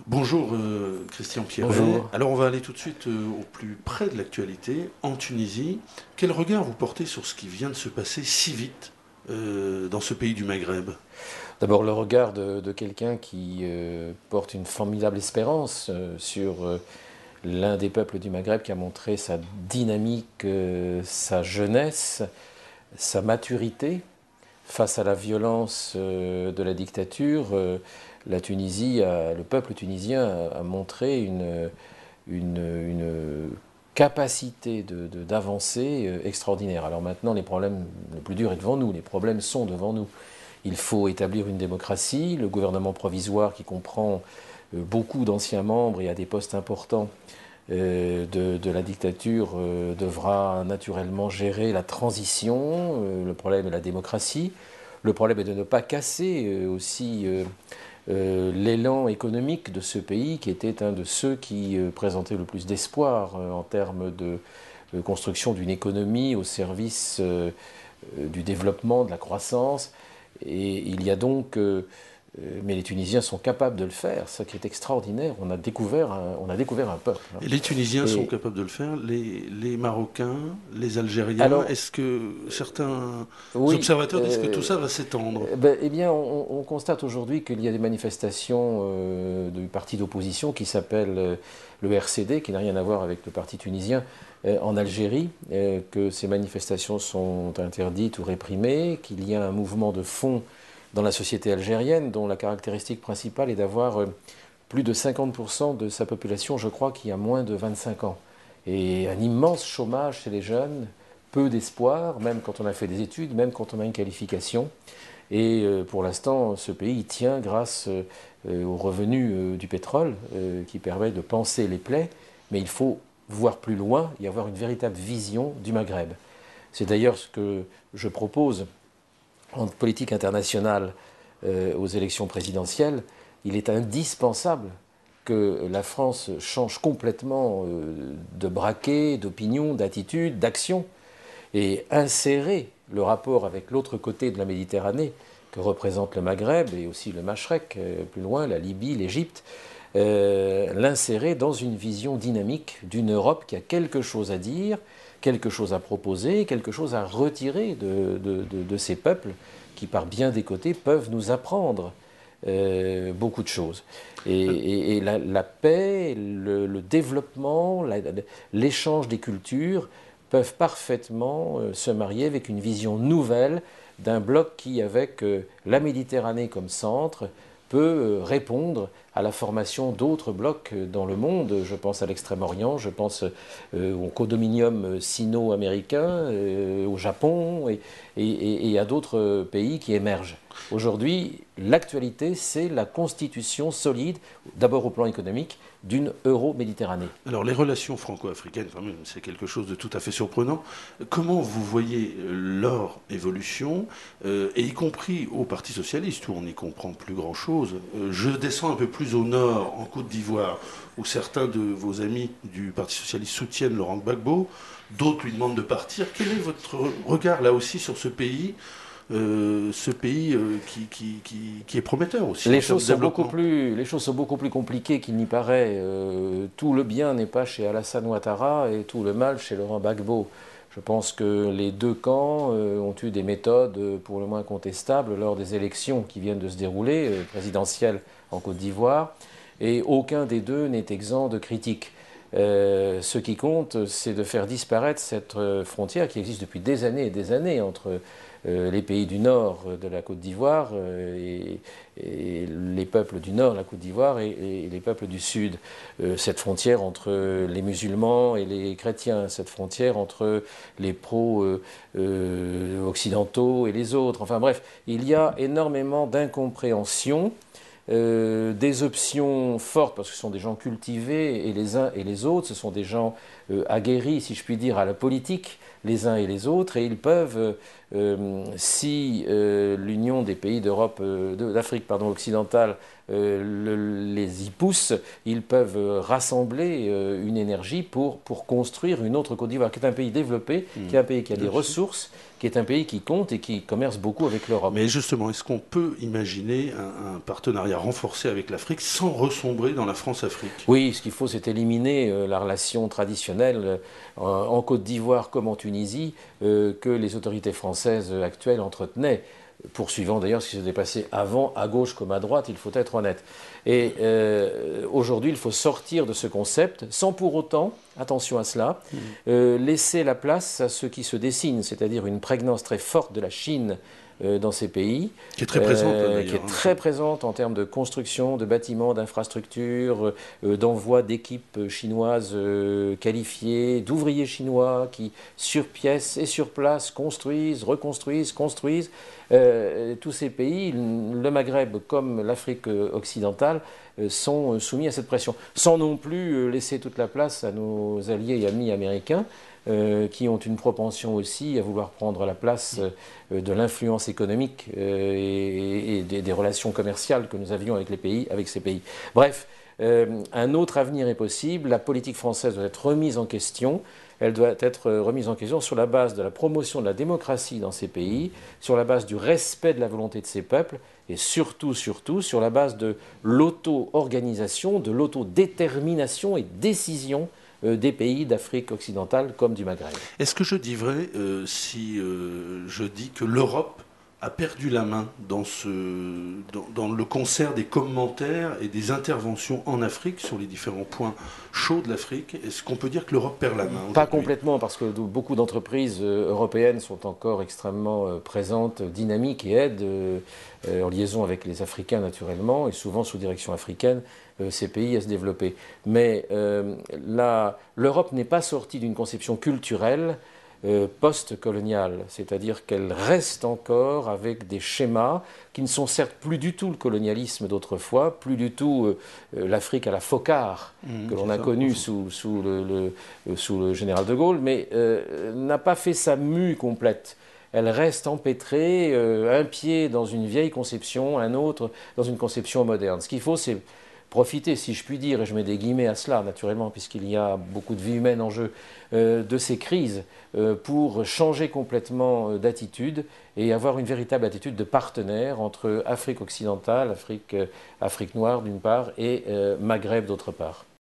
Bonjour Christian Pierret. Bonjour. Alors on va aller tout de suite au plus près de l'actualité, en Tunisie. Quel regard vous portez sur ce qui vient de se passer si vite dans ce pays du Maghreb? D'abord le regard de quelqu'un qui porte une formidable espérance sur l'un des peuples du Maghreb qui a montré sa dynamique, sa jeunesse, sa maturité face à la violence de la dictature. La Tunisie, le peuple tunisien a montré une capacité d'avancer extraordinaire. Alors maintenant, les problèmes, le plus dur est devant nous, les problèmes sont devant nous. Il faut établir une démocratie, le gouvernement provisoire qui comprend beaucoup d'anciens membres et à des postes importants de la dictature devra naturellement gérer la transition. Le problème est la démocratie. Le problème est de ne pas casser aussi l'élan économique de ce pays qui était un de ceux qui présentait le plus d'espoir en termes de construction d'une économie au service du développement, de la croissance. Et il y a donc, mais les Tunisiens sont capables de le faire, ce qui est extraordinaire. On a découvert un peuple. Et les Tunisiens sont capables de le faire, les Marocains, les Algériens. Alors, Est-ce que certains oui, observateurs disent que tout ça va s'étendre? eh bien, on constate aujourd'hui qu'il y a des manifestations du parti d'opposition qui s'appelle le RCD, qui n'a rien à voir avec le parti tunisien, en Algérie, que ces manifestations sont interdites ou réprimées, qu'il y a un mouvement de fond dans la société algérienne dont la caractéristique principale est d'avoir plus de 50% de sa population, je crois, qui a moins de 25 ans. Et un immense chômage chez les jeunes, peu d'espoir, même quand on a fait des études, même quand on a une qualification. Et pour l'instant, ce pays tient grâce aux revenus du pétrole qui permet de panser les plaies, mais il faut voir plus loin et avoir une véritable vision du Maghreb. C'est d'ailleurs ce que je propose en politique internationale aux élections présidentielles. Il est indispensable que la France change complètement de braquet, d'opinion, d'attitude, d'action, et insérer le rapport avec l'autre côté de la Méditerranée, que représente le Maghreb et aussi le Machrek, plus loin, la Libye, l'Égypte, l'insérer dans une vision dynamique d'une Europe qui a quelque chose à dire, quelque chose à proposer, quelque chose à retirer de ces peuples qui, par bien des côtés, peuvent nous apprendre beaucoup de choses. Et la paix, le développement, l'échange des cultures peuvent parfaitement se marier avec une vision nouvelle d'un bloc qui, avec la Méditerranée comme centre, peut répondre à la formation d'autres blocs dans le monde. Je pense à l'Extrême-Orient, je pense au condominium sino-américain, au Japon et à d'autres pays qui émergent. Aujourd'hui, l'actualité, c'est la constitution solide, d'abord au plan économique, d'une Euro-Méditerranée. Alors les relations franco-africaines, quand même, c'est quelque chose de tout à fait surprenant. Comment vous voyez leur évolution, et y compris au Parti socialiste, où on n'y comprend plus grand-chose? Je descends un peu plus au nord, en Côte d'Ivoire, où certains de vos amis du Parti socialiste soutiennent Laurent Gbagbo, d'autres lui demandent de partir. Quel est votre regard là aussi sur ce pays qui est prometteur aussi Les en termes choses de sont beaucoup développement? plus, les choses sont beaucoup plus compliquées qu'il n'y paraît. Tout le bien n'est pas chez Alassane Ouattara et tout le mal chez Laurent Gbagbo. Je pense que les deux camps ont eu des méthodes pour le moins contestables lors des élections qui viennent de se dérouler, présidentielles en Côte d'Ivoire, et aucun des deux n'est exempt de critiques. Ce qui compte, c'est de faire disparaître cette frontière qui existe depuis des années et des années entre les pays du nord de la Côte d'Ivoire et les peuples du nord de la Côte d'Ivoire et les peuples du sud. Cette frontière entre les musulmans et les chrétiens, cette frontière entre les pro-occidentaux et les autres. Enfin bref, il y a énormément d'incompréhension. Des options fortes, parce que ce sont des gens cultivés, et les uns et les autres, ce sont des gens aguerris, si je puis dire, à la politique, les uns et les autres, et ils peuvent, si l'Union des pays d'Europe, d'Afrique occidentale les y poussent, ils peuvent rassembler une énergie pour construire une autre Côte d'Ivoire, qui est un pays développé, qui est un pays qui a des ressources, qui est un pays qui compte et qui commerce beaucoup avec l'Europe. Mais justement, est-ce qu'on peut imaginer un partenariat renforcé avec l'Afrique sans ressombrer dans la France-Afrique? Oui, ce qu'il faut, c'est éliminer la relation traditionnelle en Côte d'Ivoire comme en Tunisie que les autorités françaises actuelles entretenaient, poursuivant d'ailleurs ce qui s'était passé avant, à gauche comme à droite, il faut être honnête. Et aujourd'hui, il faut sortir de ce concept, sans pour autant, attention à cela, laisser la place à ce qui se dessine, c'est-à-dire une prégnance très forte de la Chine dans ces pays. Qui est très présente, d'ailleurs. Qui est très présente en termes de construction, de bâtiments, d'infrastructures, d'envoi d'équipes chinoises qualifiées, d'ouvriers chinois qui, sur pièce et sur place, construisent, reconstruisent, construisent. Tous ces pays, le Maghreb comme l'Afrique occidentale, sont soumis à cette pression, sans non plus laisser toute la place à nos alliés et amis américains, qui ont une propension aussi à vouloir prendre la place de l'influence économique et des relations commerciales que nous avions avec ces pays. Bref, un autre avenir est possible. La politique française doit être remise en question. Elle doit être remise en question sur la base de la promotion de la démocratie dans ces pays, sur la base du respect de la volonté de ces peuples et surtout sur la base de l'auto-organisation, de l'autodétermination et décision des pays d'Afrique occidentale comme du Maghreb. Est-ce que je dis vrai si je dis que l'Europe a perdu la main dans le concert des commentaires et des interventions en Afrique sur les différents points chauds de l'Afrique? Est-ce qu'on peut dire que l'Europe perd la main aujourd'hui? Pas complètement, parce que beaucoup d'entreprises européennes sont encore extrêmement présentes, dynamiques et aident, en liaison avec les Africains naturellement, et souvent sous direction africaine, ces pays à se développer. Mais l'Europe n'est pas sortie d'une conception culturelle post-coloniale, c'est-à-dire qu'elle reste encore avec des schémas qui ne sont certes plus du tout le colonialisme d'autrefois, plus du tout l'Afrique à la Focard que l'on a connue sous le général de Gaulle, mais n'a pas fait sa mue complète. Elle reste empêtrée, un pied dans une vieille conception, un autre dans une conception moderne. Ce qu'il faut, c'est profiter, si je puis dire, et je mets des guillemets à cela naturellement, puisqu'il y a beaucoup de vie humaine en jeu, de ces crises pour changer complètement d'attitude et avoir une véritable attitude de partenaire entre Afrique occidentale, Afrique noire d'une part et Maghreb d'autre part.